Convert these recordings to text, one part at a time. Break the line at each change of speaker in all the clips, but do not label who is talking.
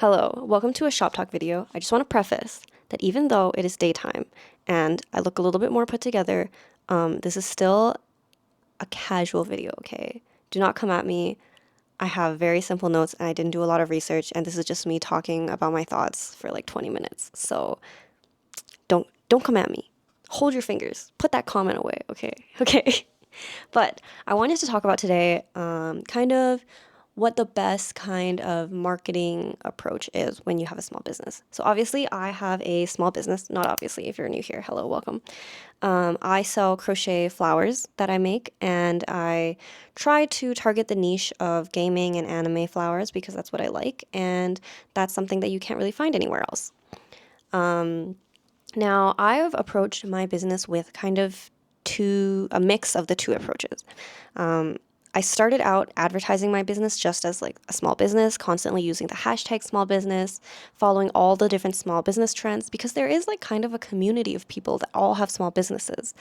Hello, welcome to a shop talk video. I just want to preface that even though it is daytime and I look a little bit more put together, this is still a casual video, okay? Do not come at me. I have very simple notes and I didn't do a lot of research, and this is just me talking about my thoughts for like 20 minutes. So don't come at me. Hold your fingers. Put that comment away, okay? Okay. But I wanted to talk about today kind of what the best kind of marketing approach is when you have a small business. So obviously I have a small business, not obviously if you're new here, hello, welcome. I sell crochet flowers that I make, and I try to target the niche of gaming and anime flowers because that's what I like, and that's something that you can't really find anywhere else. Now I've approached my business with kind of a mix of the two approaches. I started out advertising my business just as like a small business, constantly using the hashtag small business, following all the different small business trends, because there is like kind of a community of people that all have small businesses,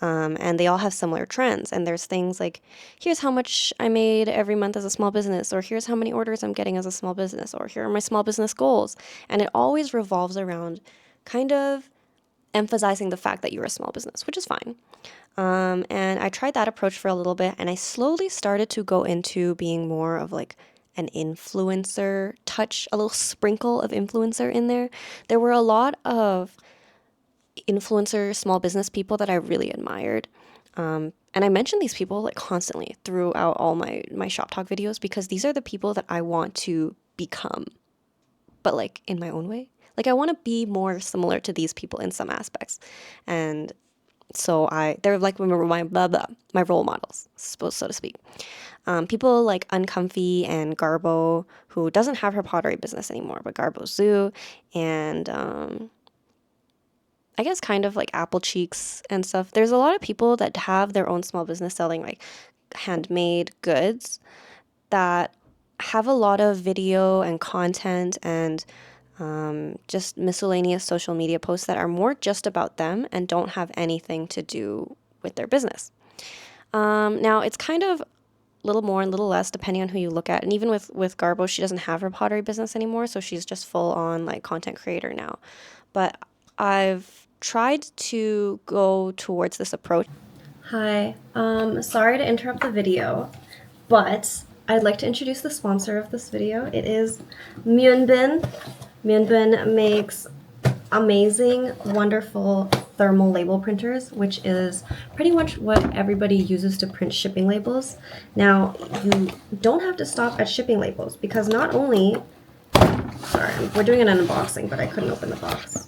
and they all have similar trends. And there's things like, here's how much I made every month as a small business, or here's how many orders I'm getting as a small business, or here are my small business goals. And it always revolves around kind of emphasizing the fact that you're a small business, which is fine. And I tried that approach for a little bit, and I slowly started to go into being more of like an influencer touch, a little sprinkle of influencer in there. There were a lot of influencer small business people that I really admired. And I mention these people like constantly throughout all my shop talk videos because these are the people that I want to become, but like in my own way. Like I want to be more similar to these people in some aspects. And so they're like my role models, so to speak. People like Uncomfy and Garbo, who doesn't have her pottery business anymore, but Garbo Zoo, and I guess kind of like Apple Cheeks and stuff. There's a lot of people that have their own small business selling like handmade goods that have a lot of video and content and just miscellaneous social media posts that are more just about them and don't have anything to do with their business. Now, it's kind of a little more and a little less depending on who you look at. And even with Garbo, she doesn't have her pottery business anymore, so she's just full on like content creator now. But I've tried to go towards this approach. Hi, sorry to interrupt the video, but I'd like to introduce the sponsor of this video. It is Munbyn. Munbyn makes amazing, wonderful thermal label printers, which is pretty much what everybody uses to print shipping labels. Now, you don't have to stop at shipping labels because not only, sorry, we're doing an unboxing, but I couldn't open the box.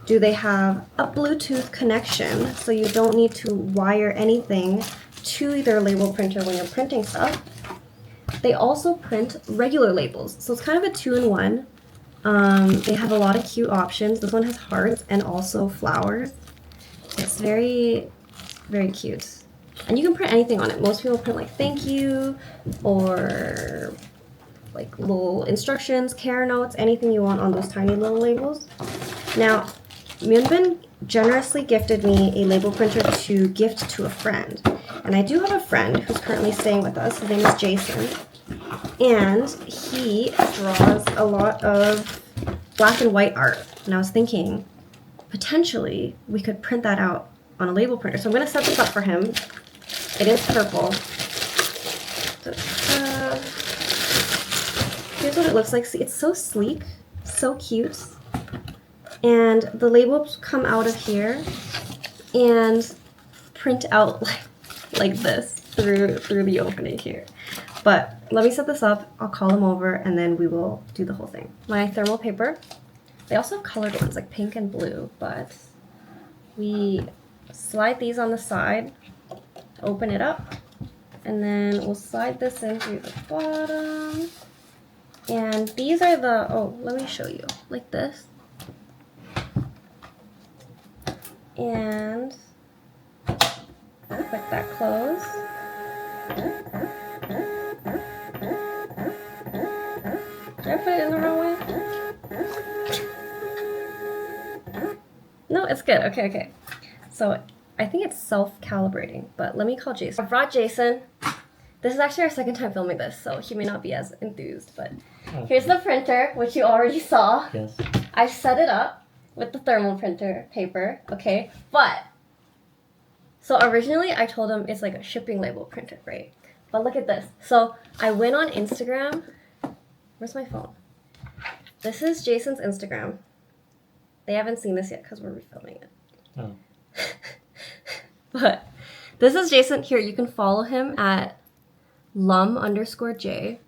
Do they have a Bluetooth connection, so you don't need to wire anything to their label printer when you're printing stuff. They also print regular labels, so it's kind of a two-in-one. They have a lot of cute options. This one has hearts and also flowers. It's very, very cute. And you can print anything on it. Most people print like thank you or like little instructions, care notes, anything you want on those tiny little labels. Now, Munbyn generously gifted me a label printer to gift to a friend. And I do have a friend who's currently staying with us. His name is Jason. And he draws a lot of black and white art. And I was thinking, potentially, we could print that out on a label printer. So I'm going to set this up for him. It is purple. So, here's what it looks like. See, it's so sleek, so cute. And the labels come out of here and print out like this through the opening here. But let me set this up, I'll call him over, and then we will do the whole thing. My thermal paper. They also have colored ones, like pink and blue, but we slide these on the side, open it up, and then we'll slide this in through the bottom. And these are the, oh, let me show you, like this. And click that close. Did I put it in the wrong way? No, it's good. Okay. So I think it's self-calibrating, but let me call Jason. I brought Jason. This is actually our second time filming this, so he may not be as enthused, but Here's the printer, which you already saw.
Yes.
I set it up with the thermal printer paper, okay? But, so originally I told him it's like a shipping label printer, right? But look at this. So I went on Instagram. Where's my phone? This is Jason's Instagram. They haven't seen this yet because we're refilming it.
Oh.
But this is Jason. Here, you can follow him at lum_j.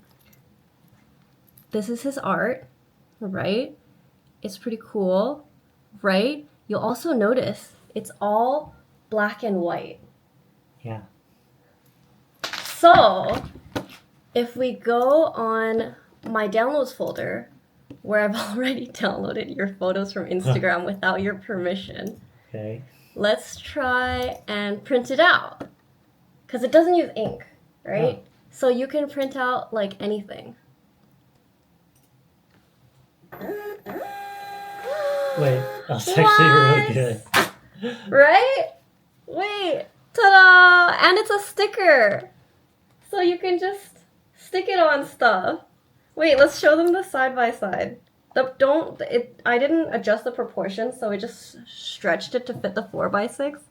This is his art, right? It's pretty cool, right? You'll also notice it's all black and white.
Yeah.
So, if we go on my downloads folder, where I've already downloaded your photos from Instagram without your permission,
Okay.
let's try and print it out. Because it doesn't use ink, right?
Oh.
So you can print out like anything.
Wait, that's actually really good.
Right? Wait, ta-da! And it's a sticker. So you can just stick it on stuff. Wait, let's show them the side by side. I didn't adjust the proportions, so it just stretched it to fit the 4x6.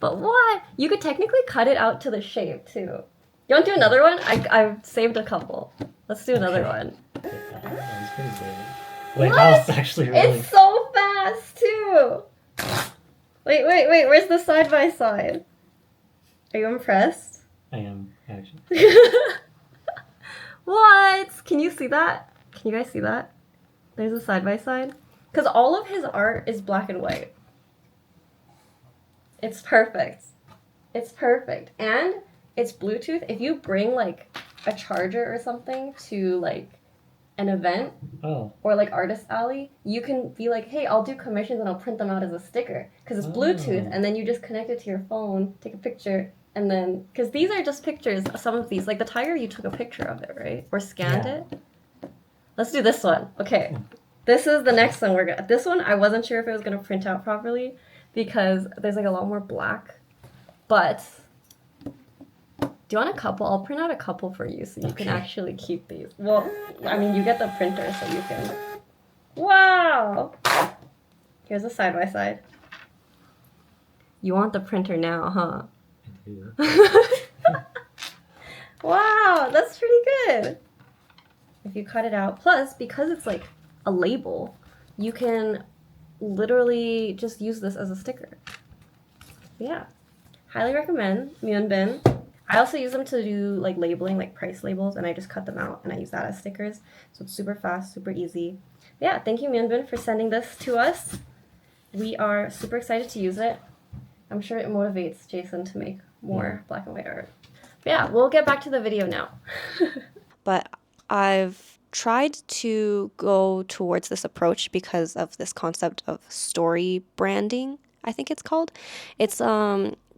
But what? You could technically cut it out to the shape too. You want to do another one? I've saved a couple. Let's do another one.
That was pretty good. Wait,
What?
that was actually really...
It's so fast too. Wait, where's the side by side? Are you impressed?
I am, actually.
What? Can you see that? Can you guys see that? There's a side by side. Because all of his art is black and white. It's perfect. It's perfect. And it's Bluetooth. If you bring like a charger or something to like an event or like Artist Alley, you can be like, hey, I'll do commissions and I'll print them out as a sticker. Because it's Bluetooth, and then you just connect it to your phone, take a picture, and then, because these are just pictures, some of these, like the tiger, you took a picture of it, right? Or scanned it. Let's do this one. Okay. This is the next one we're gonna, this one, I wasn't sure if it was gonna print out properly because there's like a lot more black, but do you want a couple? I'll print out a couple for you so you can actually keep these. Well, I mean, you get the printer so you can, wow! Here's a side by side. You want the printer now, huh? Wow, that's pretty good. If you cut it out, plus because it's like a label, you can literally just use this as a sticker. Yeah, highly recommend Munbyn. I also use them to do like labeling, like price labels, and I just cut them out and I use that as stickers. So it's super fast, super easy. But yeah, thank you Munbyn for sending this to us. We are super excited to use it. I'm sure it motivates Jason to make more black and white art. But yeah, we'll get back to the video now. But I've tried to go towards this approach because of this concept of story branding, I think it's called. It's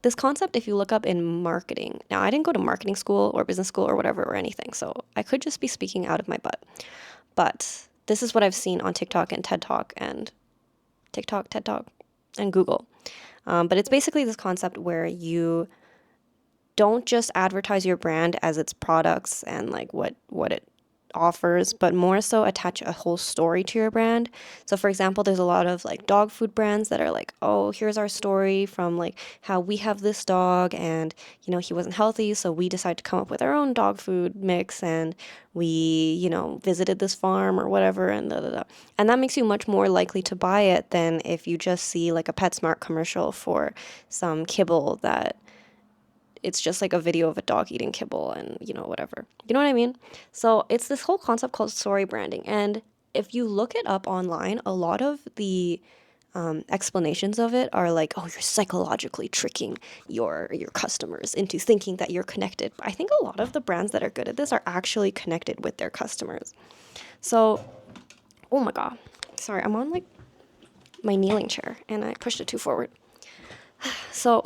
this concept if you look up in marketing. Now, I didn't go to marketing school or business school or whatever or anything, so I could just be speaking out of my butt. But this is what I've seen on TikTok and TED Talk and TED Talk and Google. But it's basically this concept where you don't just advertise your brand as its products and like what it offers, but more so attach a whole story to your brand. So for example, there's a lot of like dog food brands that are like, oh, here's our story from like how we have this dog and you know he wasn't healthy, so we decided to come up with our own dog food mix and we, you know, visited this farm or whatever and and that makes you much more likely to buy it than if you just see like a PetSmart commercial for some kibble that it's just like a video of a dog eating kibble and, you know, whatever. You know what I mean? So it's this whole concept called story branding. And if you look it up online, a lot of the explanations of it are like, oh, you're psychologically tricking your customers into thinking that you're connected. But I think a lot of the brands that are good at this are actually connected with their customers. So, oh my God. Sorry, I'm on like my kneeling chair and I pushed it too forward. So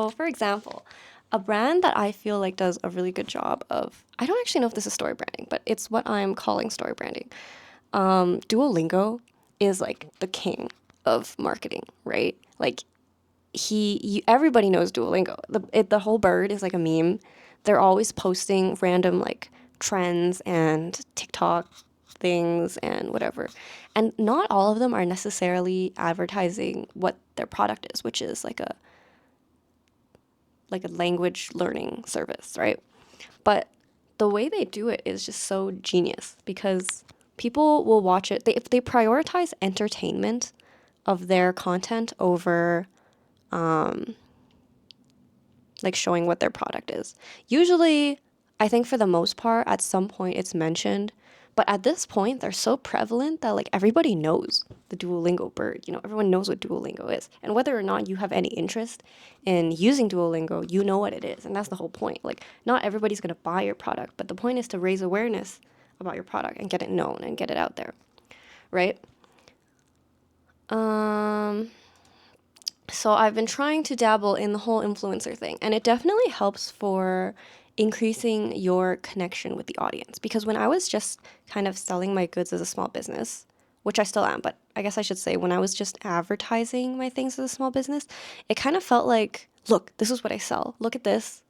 for example, a brand that I feel like does a really good job of, I don't actually know if this is story branding, but it's what I'm calling story branding. Duolingo is like the king of marketing, right? Like everybody knows Duolingo. The whole bird is like a meme. They're always posting random like trends and TikTok things and whatever. And not all of them are necessarily advertising what their product is, which is like a language learning service, right? But the way they do it is just so genius because people will watch it. If they prioritize entertainment of their content over like showing what their product is. Usually, I think for the most part, at some point it's mentioned, but at this point, they're so prevalent that like everybody knows the Duolingo bird. You know, everyone knows what Duolingo is. And whether or not you have any interest in using Duolingo, you know what it is. And that's the whole point. Like, not everybody's going to buy your product, but the point is to raise awareness about your product and get it known and get it out there, right? So I've been trying to dabble in the whole influencer thing, and it definitely helps for increasing your connection with the audience. Because when I was just kind of selling my goods as a small business, which I still am, but I guess I should say when I was just advertising my things as a small business, it kind of felt like, look, this is what I sell. Look at this.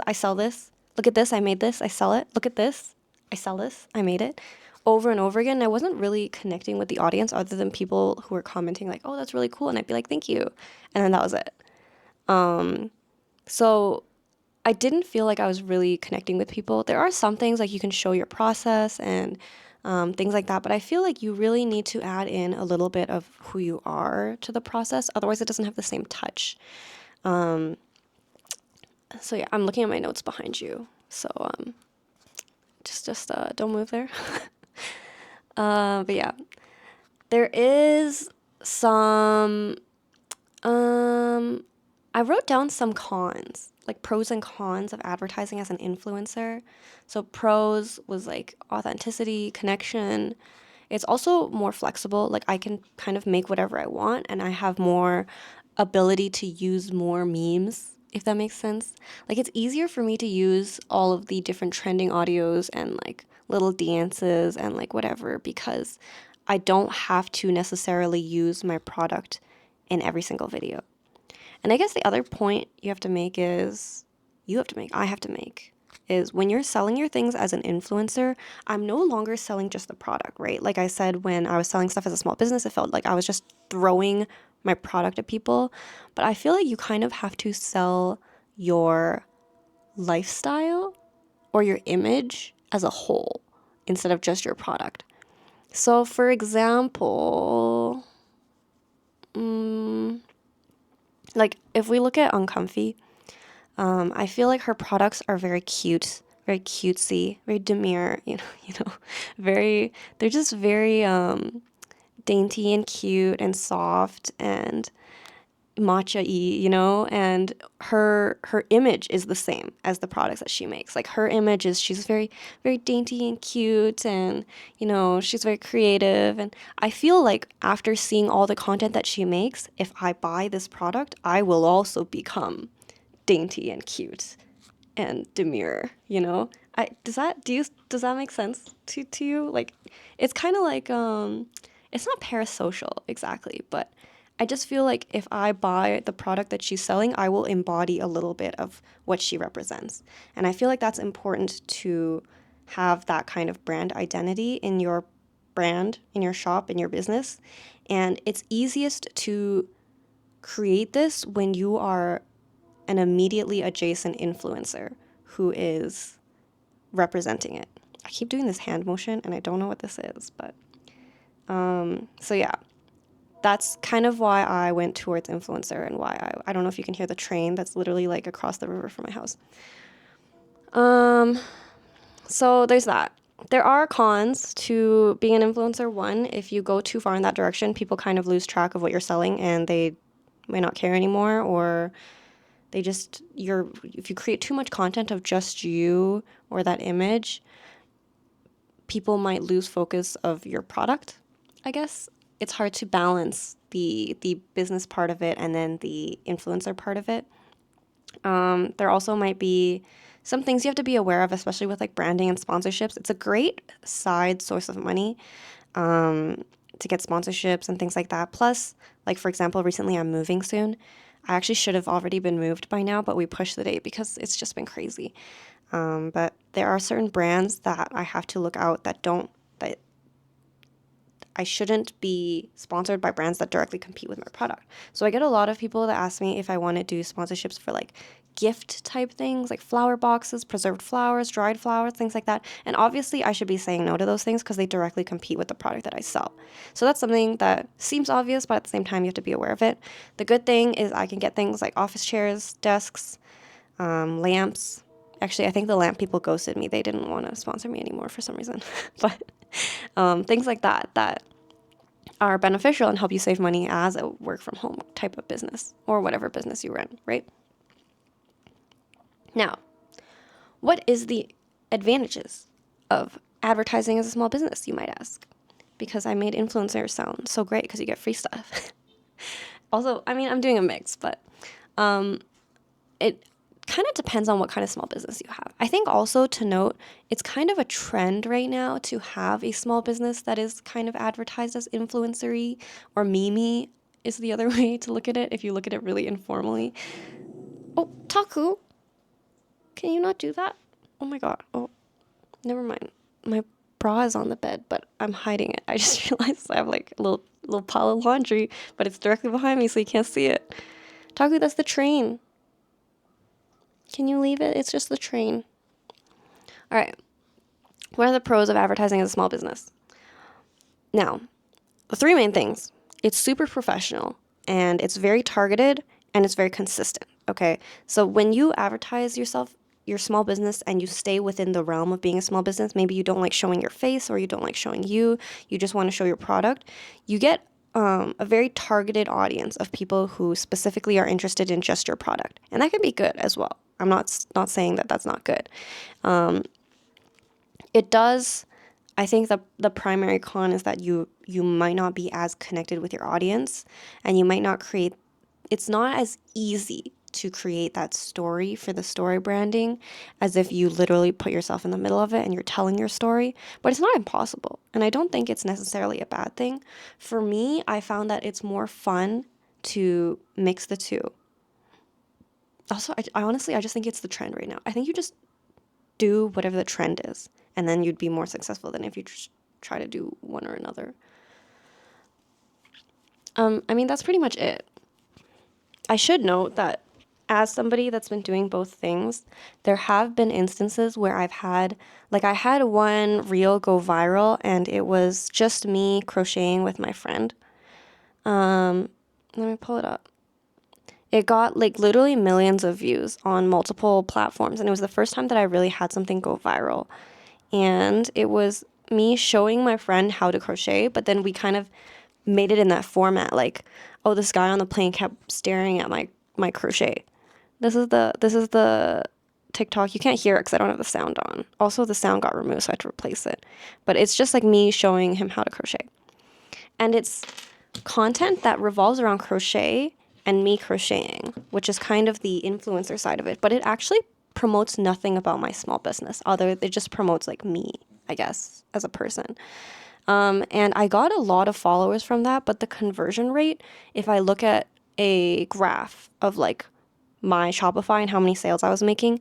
I sell this. Look at this. I made this. I sell it. Look at this. I sell this. I made it. Over and over again. I wasn't really connecting with the audience other than people who were commenting like, oh, that's really cool. And I'd be like, thank you. And then that was it. So I didn't feel like I was really connecting with people. There are some things like you can show your process and things like that, but I feel like you really need to add in a little bit of who you are to the process. Otherwise, it doesn't have the same touch. So yeah, I'm looking at my notes behind you. So just don't move there. But yeah, there is some. I wrote down some cons, like pros and cons of advertising as an influencer. So pros was like authenticity, connection. It's also more flexible. Like I can kind of make whatever I want and I have more ability to use more memes, if that makes sense. Like it's easier for me to use all of the different trending audios and like little dances and like whatever because I don't have to necessarily use my product in every single video. And I guess the other point you have to make is I have to make is when you're selling your things as an influencer, I'm no longer selling just the product, right? Like I said, when I was selling stuff as a small business, it felt like I was just throwing my product at people. But I feel like you kind of have to sell your lifestyle or your image as a whole instead of just your product. So, for example, like if we look at Uncomfy, I feel like her products are very cute, very cutesy, very demure, very, they're just very dainty and cute and soft and matcha-y, and her image is the same as the products that she makes. Like her image is she's very, very dainty and cute and, she's very creative. And I feel like after seeing all the content that she makes, if I buy this product, I will also become dainty and cute and demure, does that make sense to you? Like it's kind of like it's not parasocial exactly, but I just feel like if I buy the product that she's selling, I will embody a little bit of what she represents. And I feel like that's important to have that kind of brand identity in your brand, in your shop, in your business. And it's easiest to create this when you are an immediately adjacent influencer who is representing it. I keep doing this hand motion and I don't know what this is, but so yeah, that's kind of why I went towards influencer and why I don't know if you can hear the train that's literally like across the river from my house. So there's that. There are cons to being an influencer. One, if you go too far in that direction, people kind of lose track of what you're selling and they may not care anymore, or if you create too much content of just you or that image, people might lose focus of your product, I guess. It's hard to balance the business part of it and then the influencer part of it. There also might be some things you have to be aware of, especially with like branding and sponsorships. It's a great side source of money to get sponsorships and things like that. Plus, like for example, recently I'm moving soon. I actually should have already been moved by now, but we pushed the date because it's just been crazy. But there are certain brands that I have to look out that I shouldn't be sponsored by brands that directly compete with my product. So I get a lot of people that ask me if I want to do sponsorships for like gift type things, like flower boxes, preserved flowers, dried flowers, things like that. And obviously I should be saying no to those things because they directly compete with the product that I sell. So that's something that seems obvious, but at the same time you have to be aware of it. The good thing is I can get things like office chairs, desks, lamps. Actually, I think the lamp people ghosted me. They didn't want to sponsor me anymore for some reason. But things like that are beneficial and help you save money as a work from home type of business or whatever business you run, right? Now, what is the advantages of advertising as a small business, you might ask? Because I made influencers sound so great because you get free stuff. Also, I mean, I'm doing a mix, but it kind of depends on what kind of small business you have. I think also to note, it's kind of a trend right now to have a small business that is kind of advertised as influencery or meme is the other way to look at it if you look at it really informally. Oh, Taku, can you not do that? Oh my god. Oh, never mind. My bra is on the bed, but I'm hiding it. I just realized I have like a little pile of laundry, but it's directly behind me so you can't see it. Taku, that's the train. Can you leave it? It's just the train. All right. What are the pros of advertising as a small business? Now, the three main things. It's super professional and it's very targeted and it's very consistent. Okay. So when you advertise yourself, your small business, and you stay within the realm of being a small business, maybe you don't like showing your face or you don't like showing you just want to show your product, you get a very targeted audience of people who specifically are interested in just your product. And that can be good as well. I'm not saying that that's not good. It does. I think the primary con is that you might not be as connected with your audience, and you might not create. It's not as easy to create that story for the story branding as if you literally put yourself in the middle of it and you're telling your story. But it's not impossible, and I don't think it's necessarily a bad thing. For me, I found that it's more fun to mix the two. Also, I honestly, I just think it's the trend right now. I think you just do whatever the trend is, and then you'd be more successful than if you just try to do one or another. I mean, that's pretty much it. I should note that as somebody that's been doing both things, there have been instances where I had one reel go viral, and it was just me crocheting with my friend. Let me pull it up. It got like literally millions of views on multiple platforms, and it was the first time that I really had something go viral. And it was me showing my friend how to crochet, but then we kind of made it in that format, like, oh, this guy on the plane kept staring at my crochet. This is the TikTok. You can't hear it because I don't have the sound on. Also, the sound got removed, so I had to replace it. But it's just like me showing him how to crochet. And it's content that revolves around crochet and me crocheting, which is kind of the influencer side of it. But it actually promotes nothing about my small business, other it just promotes like me, I guess, as a person. And I got a lot of followers from that, but the conversion rate, if I look at a graph of like my Shopify and how many sales I was making,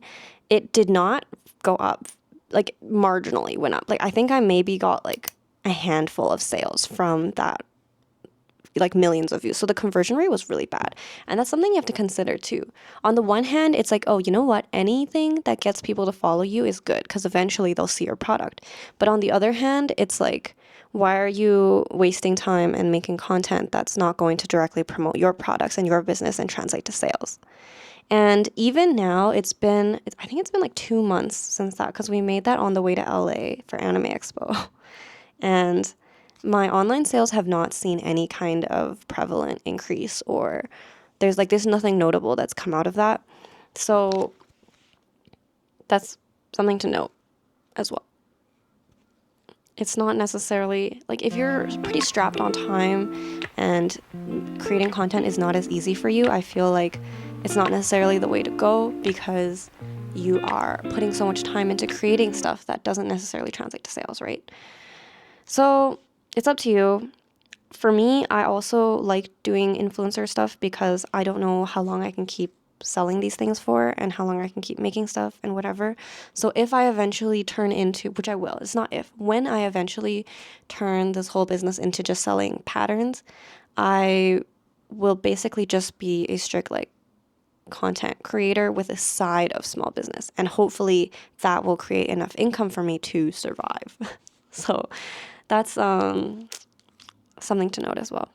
it did not go up, like marginally went up. Like I think I maybe got like a handful of sales from that, like millions of views. So the conversion rate was really bad. And that's something you have to consider too. On the one hand, it's like, oh, you know what? Anything that gets people to follow you is good because eventually they'll see your product. But on the other hand, it's like, why are you wasting time and making content that's not going to directly promote your products and your business and translate to sales? And even now, I think it's been like 2 months since that, because we made that on the way to LA for Anime Expo. And my online sales have not seen any kind of prevalent increase, or there's nothing notable that's come out of that. So that's something to note as well. It's not necessarily, like, if you're pretty strapped on time and creating content is not as easy for you, I feel like it's not necessarily the way to go, because you are putting so much time into creating stuff that doesn't necessarily translate to sales, right? So it's up to you. For me, I also like doing influencer stuff because I don't know how long I can keep selling these things for and how long I can keep making stuff and whatever. So if I eventually turn into, which I will, it's not if, when I eventually turn this whole business into just selling patterns, I will basically just be a strict like content creator with a side of small business. And hopefully that will create enough income for me to survive. So that's something to note as well.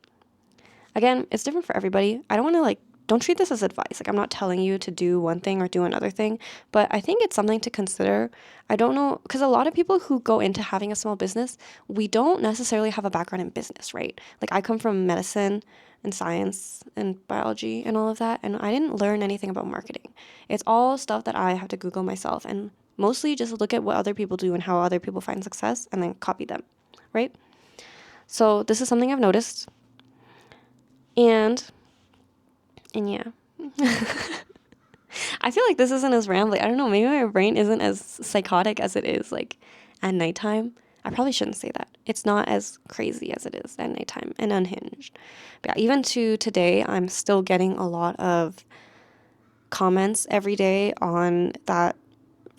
Again, it's different for everybody. I don't want to like, don't treat this as advice. Like, I'm not telling you to do one thing or do another thing, but I think it's something to consider. I don't know, because a lot of people who go into having a small business, we don't necessarily have a background in business, right? Like, I come from medicine and science and biology and all of that, and I didn't learn anything about marketing. It's all stuff that I have to Google myself and mostly just look at what other people do and how other people find success and then copy them, right? So this is something I've noticed. And yeah. I feel like this isn't as rambly. I don't know, maybe my brain isn't as psychotic as it is like at nighttime. I probably shouldn't say that. It's not as crazy as it is at nighttime and unhinged. But yeah, even to today, I'm still getting a lot of comments every day on that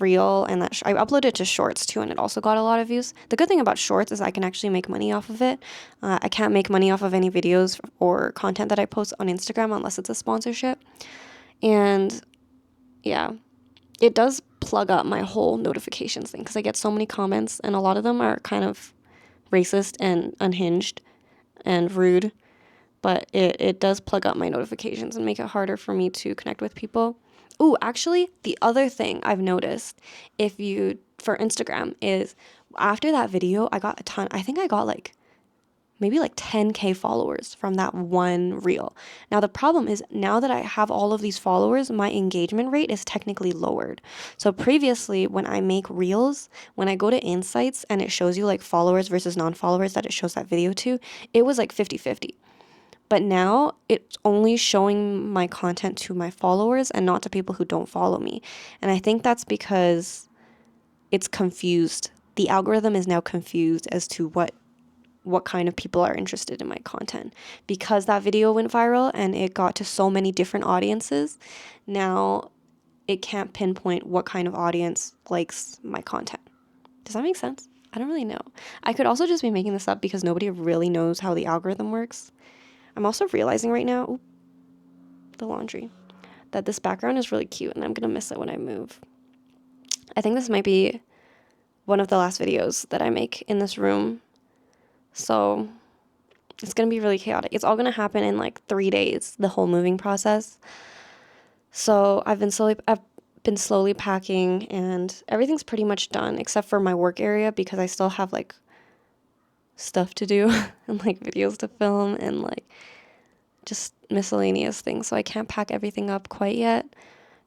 reel, and that I uploaded it to shorts too, and it also got a lot of views. The good thing about shorts is I can actually make money off of it. I can't make money off of any videos or content that I post on Instagram unless it's a sponsorship. And yeah, it does plug up my whole notifications thing because I get so many comments, and a lot of them are kind of racist and unhinged and rude, but it does plug up my notifications and make it harder for me to connect with people. Ooh, actually, the other thing I've noticed for Instagram is after that video, I got a ton. I think I got maybe 10K followers from that one reel. Now, the problem is now that I have all of these followers, my engagement rate is technically lowered. So previously, when I make reels, when I go to insights and it shows you like followers versus non-followers that it shows that video to, it was like 50-50. But now it's only showing my content to my followers and not to people who don't follow me. And I think that's because it's confused. The algorithm is now confused as to what kind of people are interested in my content. Because that video went viral and it got to so many different audiences, now it can't pinpoint what kind of audience likes my content. Does that make sense? I don't really know. I could also just be making this up because nobody really knows how the algorithm works. I'm also realizing right now, the laundry, that this background is really cute and I'm going to miss it when I move. I think this might be one of the last videos that I make in this room. So it's going to be really chaotic. It's all going to happen in 3 days, the whole moving process. So I've been slowly packing and everything's pretty much done except for my work area because I still have stuff to do and videos to film and just miscellaneous things. So I can't pack everything up quite yet.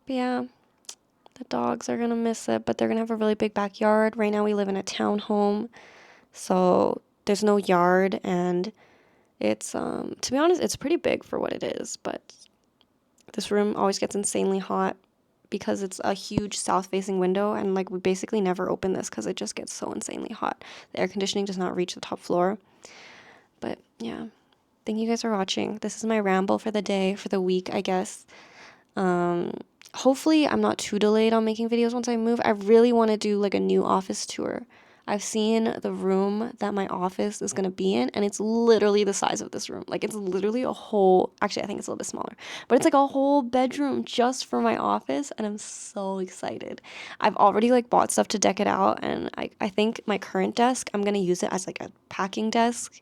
But yeah, the dogs are going to miss it, but they're going to have a really big backyard. Right now we live in a townhome, so there's no yard, and it's, to be honest, it's pretty big for what it is, but this room always gets insanely hot because it's a huge south-facing window, and we basically never open this because it just gets so insanely hot. The air conditioning does not reach the top floor. But yeah, thank you guys for watching. This is my ramble for the day, for the week, I guess. Hopefully I'm not too delayed on making videos once I move. I really want to do a new office tour. I've seen the room that my office is going to be in, and it's literally the size of this room. It's literally a whole, actually, I think it's a little bit smaller, but it's a whole bedroom just for my office, and I'm so excited. I've already bought stuff to deck it out, and I think my current desk, I'm going to use it as a packing desk.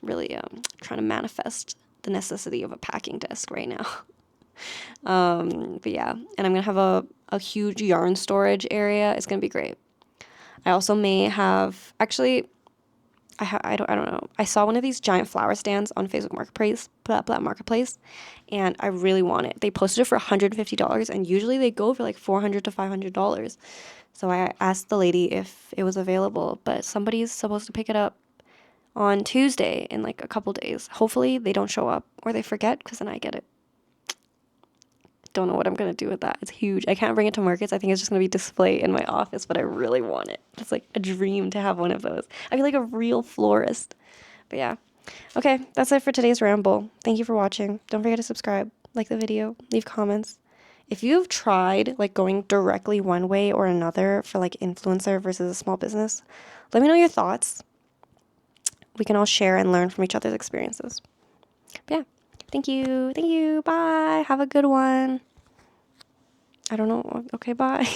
Really trying to manifest the necessity of a packing desk right now. But yeah, and I'm gonna have a huge yarn storage area. It's gonna be great. I also may have, actually, I don't know. I saw one of these giant flower stands on Facebook Marketplace, and I really want it. They posted it for $150, and usually they go for $400 to $500. So I asked the lady if it was available, but somebody's supposed to pick it up on Tuesday in a couple days. Hopefully they don't show up or they forget, because then I get it. Don't know what I'm gonna do with that. It's huge. I can't bring it to markets. I think it's just gonna be displayed in my office, but I really want it. It's a dream to have one of those. I feel like a real florist. But yeah. Okay, that's it for today's ramble. Thank you for watching. Don't forget to subscribe, like the video, leave comments. If you've tried like going directly one way or another for like influencer versus a small business, let me know your thoughts. We can all share and learn from each other's experiences. But yeah, thank you. Thank you. Bye. Have a good one. I don't know. Okay, bye.